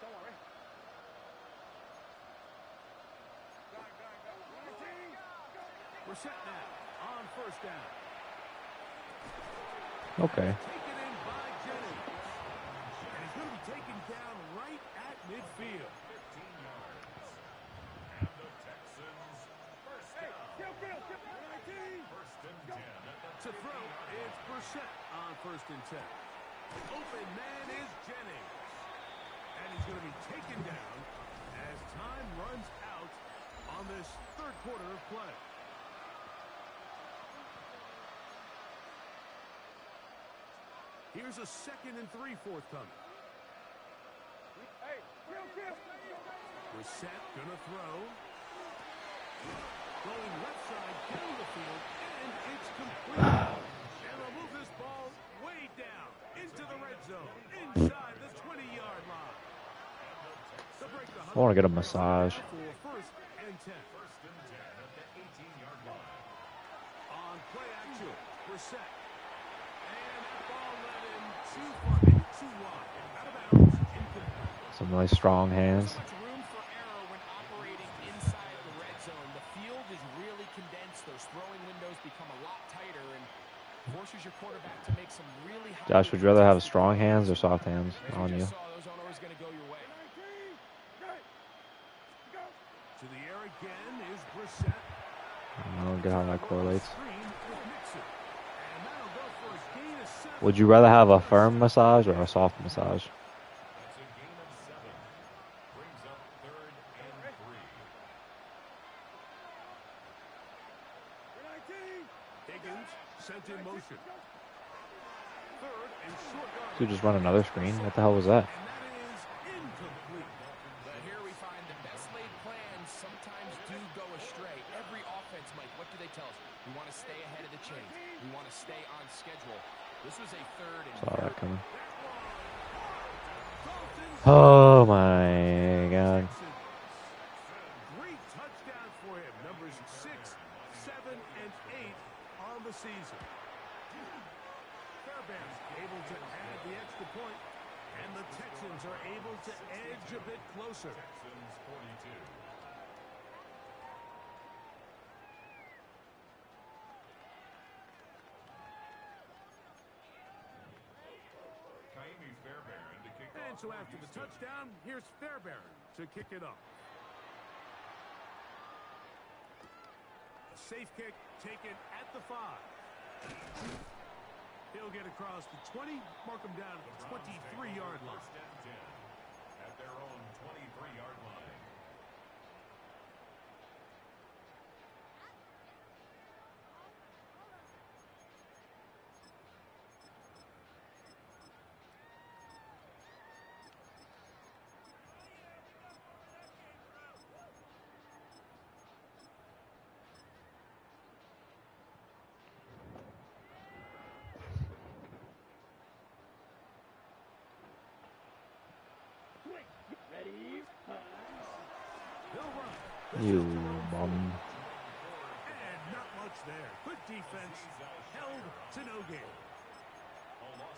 Don't worry. We're set now on first down. Okay. Taken in by Jennings. And he's going to be taken down right at midfield. 15 yards. And the Texans first down. First and 10 at the To throw, it's Brissett on first and 10. Open man is Jennings. And he's going to be taken down as time runs out on this third quarter of play. Here's a 2nd and 3 forthcoming. Brissett going to throw. Going left side down the field, and it's complete. And they'll move this ball way down into the red zone, inside the 20-yard line. I want to get a massage. For first and 10. First and 10 at the 18-yard line. On play action, Brissett. And that ball led him too far, too wide. Out of bounds, incomplete. Some nice strong hands. So much room for error when operating inside the red zone. The field is really condensed. Those throwing windows become a lot tighter and forces your quarterback to make some really high. Josh, would you rather have strong hands or soft hands on you? Those aren't always going to go your way. To the air again is Brissett. I don't get how that correlates. Screen with Mixon. And that'll go for a gain of 7. Would you rather have a firm massage or a soft massage? That's a gain of 7. Brings up third and 3. Higgins sent in motion. Third and short yardage. Could just run another screen. What the hell was that? And that is incomplete. But here we find the best laid plans sometimes do go astray. Every offense, Mike, what do they tell us? We want to stay ahead of the chains. We want to stay on schedule. This was a third and Saw that coming. Dalton's Oh my god. great touchdown for him. Numbers 6, 7, and 8 on the season. Fairbairn able to add the extra point, and the Texans are able to edge a bit closer. Texans 42. Kaimi Fairbairn to kick And off so for after the Houston. touchdown, here's Fairbairn to kick it off. A safe kick taken at the 5. He'll get across the 20, mark him down at the 23-yard line. First and 10 at their own 23-yard line. He'll run. You bum. And not much there. Good defense. Held to no gain.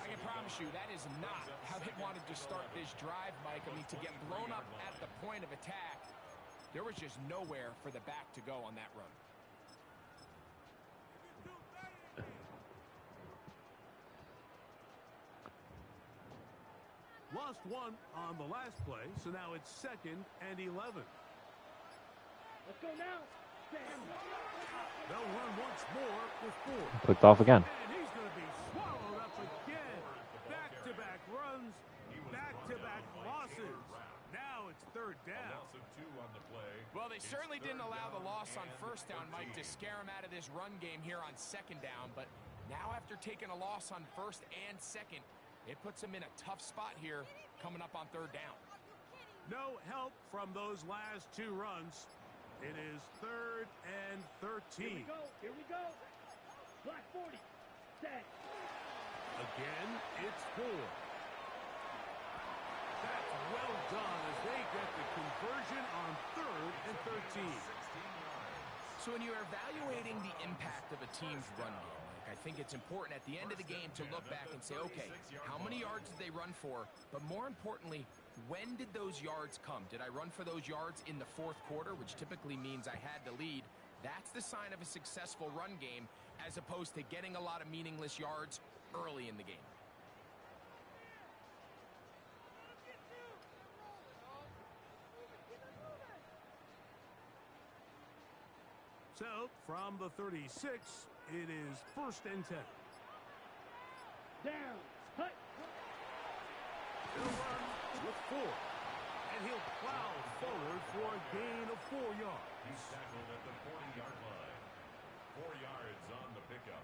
I can promise you that is not how they wanted to start this drive, Mike. I mean, to get blown up at the point of attack, there was just nowhere for the back to go on that run. Lost one on the last play, so now it's 2nd and 11. Let's go now. They'll run once more with 4. Clicked off again. And he's going to be swallowed up again. Back-to-back runs, back-to-back losses. Now it's 3rd A down. loss of 2 on the play. Well, they It's certainly didn't 3rd allow the down loss on and 1st down, Mike, to 13. scare him out of this run game here on 2nd down. But now after taking a loss on 1st and 2nd, it puts him in a tough spot here coming up on 3rd down. No help from those last 2 runs. It is 3rd and 13. Here we go. Black 40. Set. Again, it's 4. That's well done as they get the conversion on 3rd and 13. So when you're evaluating the impact of a team's run game, Mike, I think it's important at the end of the game to look back and say, okay, how many yards did they run for? But more importantly, when did those yards come? Did I run for those yards in the 4th quarter, which typically means I had to lead? That's the sign of a successful run game, as opposed to getting a lot of meaningless yards early in the game. So, from the 36, it is 1st and 10. Down. Hut. He'll run with 4. And he'll plow forward for a gain of 4 yards. He's tackled at the 40-yard line. 4 yards on the pickup.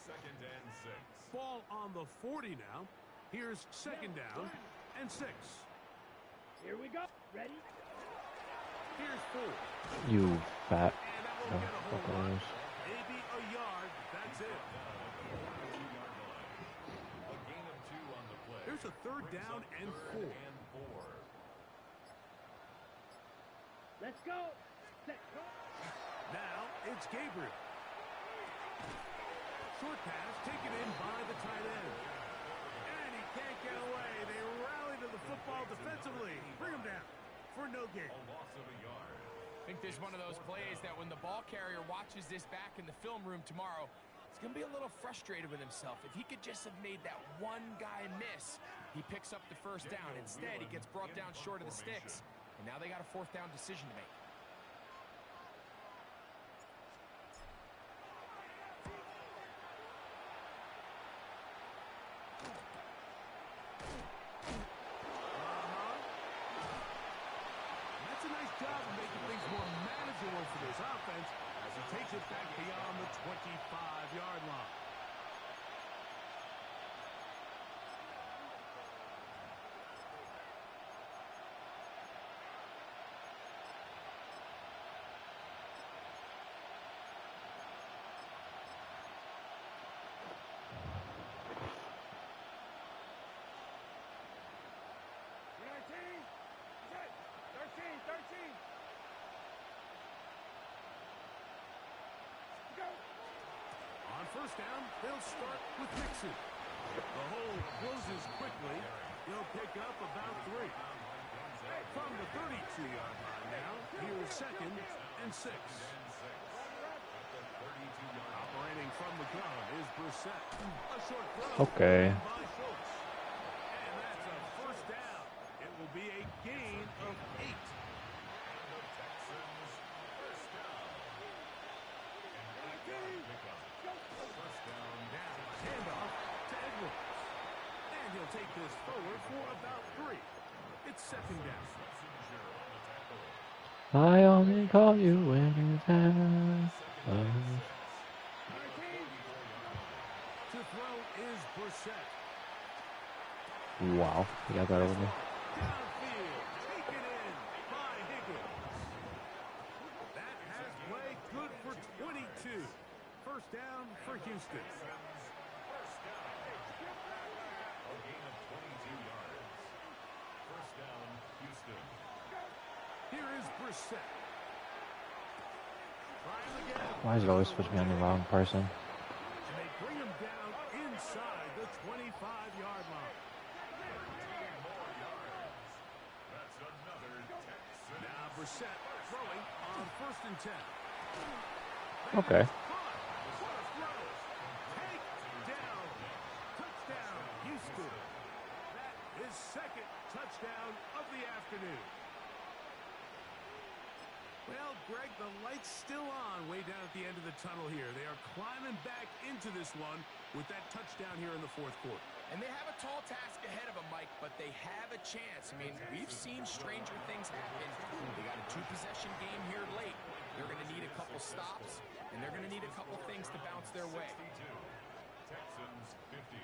2nd and 6. Ball on the 40 now. Here's 2nd down and 6. Here we go. Ready? Here's 4. You fat. And that won't get a whole lot. Fuckers. Maybe a yard. That's it. A gain of 2 on the play. Here's a 3rd Brings down up and 3rd 4. and 4. Let's go. Set. Now it's Gabriel. Short pass taken in by the tight end. And he can't get away. They rally to the football defensively. Bring him down for no gain. A loss of a yard. I think there's one of those plays that when the ball carrier watches this back in the film room tomorrow, he's going to be a little frustrated with himself. If he could just have made that one guy miss, he picks up the 1st down. Instead, he gets brought down short of the sticks. And now they got a 4th down decision to make. That's a nice job of making things more manageable for this offense as he takes it back beyond the 25-yard line. first down, they'll start with Mixon. The hole closes quickly. He'll pick up about 3. From the 32-yard line now, here's 2nd and 6. Operating from the gun is Brissett. A short throw. Okay. By Schultz. And that's a first down. It will be a gain of 8. Handoff to Edwards. And he'll take this forward for about 3. It's 2nd down. I only call you when it's time. To throw is Brissett. Wow, he got that over me. Downfield, taken in by Higgins. That has play good for 22. First down for Houston. A gain of 22 yards. First down, Houston. Here is Brissett. Trying again. Why does it always put me on the wrong person? And they bring him down inside the 25-yard line. That's another Texan. Now Brissett throwing on 1st and 10. Okay. What a throw. Take down. Touchdown, Houston. That is 2nd touchdown of the afternoon. Well, Greg, the light's still on way down at the end of the tunnel here. They are climbing back into this one with that touchdown here in the 4th quarter. And they have a tall task ahead of them, Mike, but they have a chance. I mean, we've seen stranger things happen. They got a 2-possession game here late. They're going to need a couple stops, and they're going to need a couple things to bounce their way. Texans 50.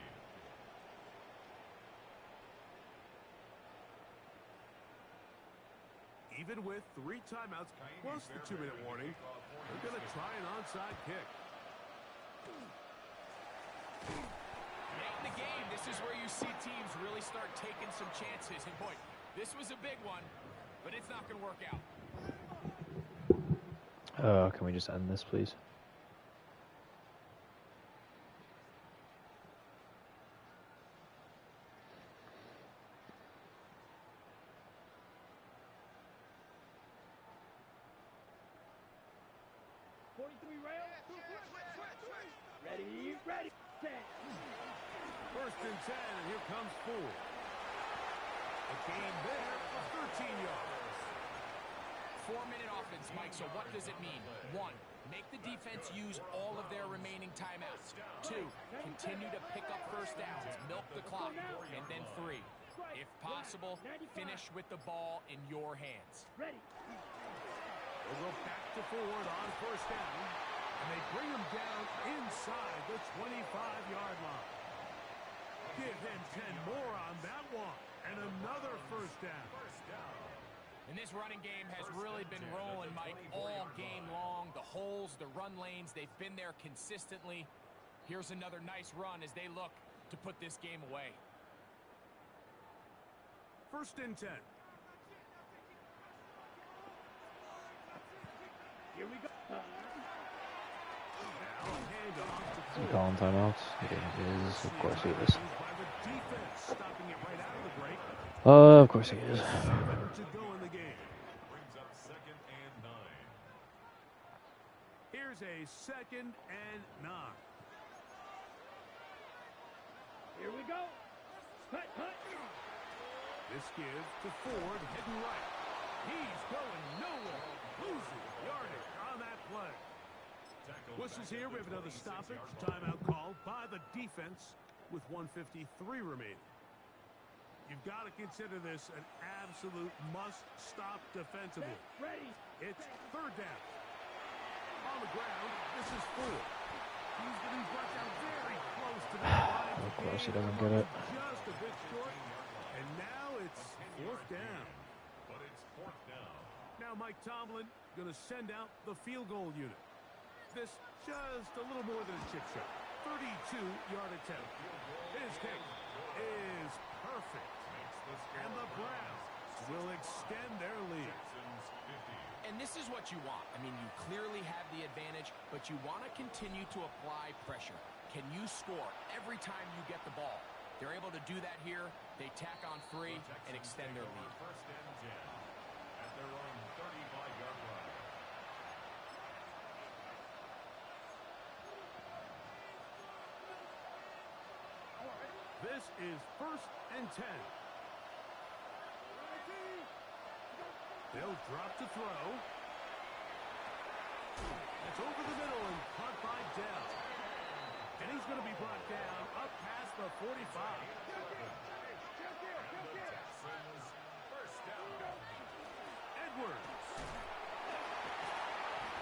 Even with 3 timeouts plus the 2-minute warning, they're going to try an onside kick. Late in the game, this is where you see teams really start taking some chances. And boy, this was a big one, but it's not going to work out. Can we just end this, please? Ready, set. 1st and 10, and here comes Ford. A gain there of 13 yards. 4-minute offense, Mike, so what does it mean? 1, make the defense use all of their remaining timeouts. 2, continue to pick up first downs, milk the clock. And then 3, if possible, finish with the ball in your hands. Ready. We'll go back to Ford on 1st down, and they bring him down inside the 25-yard line. Give him 10 more on that one, and another first down. And this running game has really been rolling, Mike, all game long. The holes, the run lanes, they've been there consistently. Here's another nice run as they look to put this game away. 1st and 10. Here we go. Now a handoff to Is he Ford. calling timeouts? Yeah, he is. Of course he is. By the defense, stopping it right out of the break. Of course he is. 7 to go in the game. Brings up 2nd and 9. Here's a 2nd and 9. Here we go. Hut. This gives to Ford heading right. He's going nowhere. Losing yardage on that play. Whistles here. We have another stoppage. Timeout called by the defense with 1:53 remaining. You've got to consider this an absolute must-stop defensively. Ready. It's 3rd down. On the ground, this is Ford. He's going to be brought down very close to that line. Of course he doesn't get it. Just a bit short. And now it's 4th down. But it's 4th down. Now Mike Tomlin going to send out the field goal unit. This just a little more than a chip shot. 32-yard attempt. His kick is perfect. And the Browns will extend their lead. Texans 50. And this is what you want. I mean, you clearly have the advantage, but you want to continue to apply pressure. Can you score every time you get the ball? They're able to do that here. They tack on 3 and extend their lead. First and 10 at their own 35-yard line. This is first and 10. They'll drop to throw. It's over the middle and caught by Dell. And he's going to be brought down up past the 45. First down. Edwards.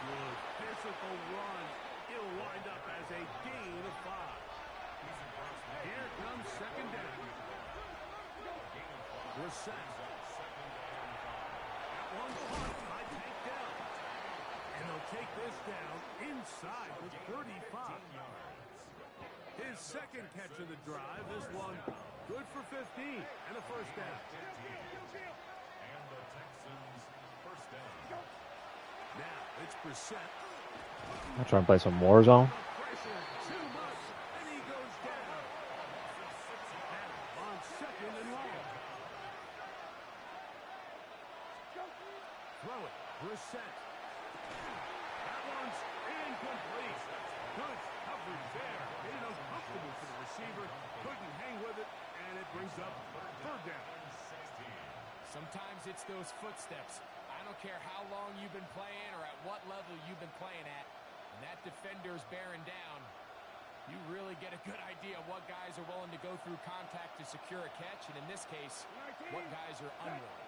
Good physical run. It'll wind up as a gain of 5. Here comes second down. Reset. That one caught by Tank Dell. And they'll take this down inside the 35. His second catch of the drive. This one good for 15 and a first down. And the Texans first down. Now it's Brissett. I'm trying to play some Warzone. Pressure too much, and he goes down. On second and long. Throw it. Brissett. That one's incomplete. Good coverage there. Made it uncomfortable for the receiver. Couldn't hang with it, and it brings up third down. Sometimes it's those footsteps. I don't care how long you've been playing or at what level you've been playing at. When that defender's bearing down, you really get a good idea of what guys are willing to go through contact to secure a catch, and in this case, what guys are unwilling.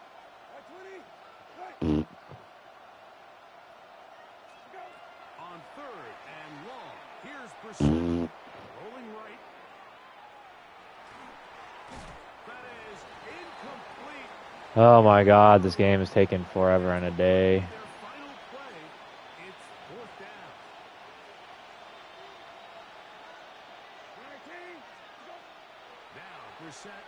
On third and long, here's Brissett. Rolling right. That is incomplete. Oh my god, this game is taking forever and a day. Their final play, it's fourth down. Now Brissett.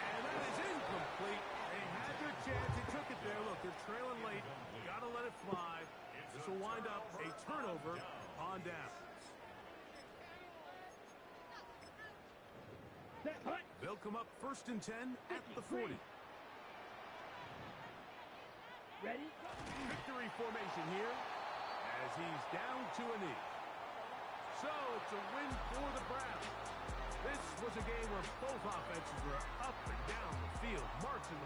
And that is incomplete. They had their chance. They took it there. Look, they're trailing late. Got to let it fly. This will wind up a turnover on down. They'll come up first and 10 at the 40. Ready? Victory formation here as he's down to a knee. So it's a win for the Browns. This was a game where both offenses were up and down the field, marching the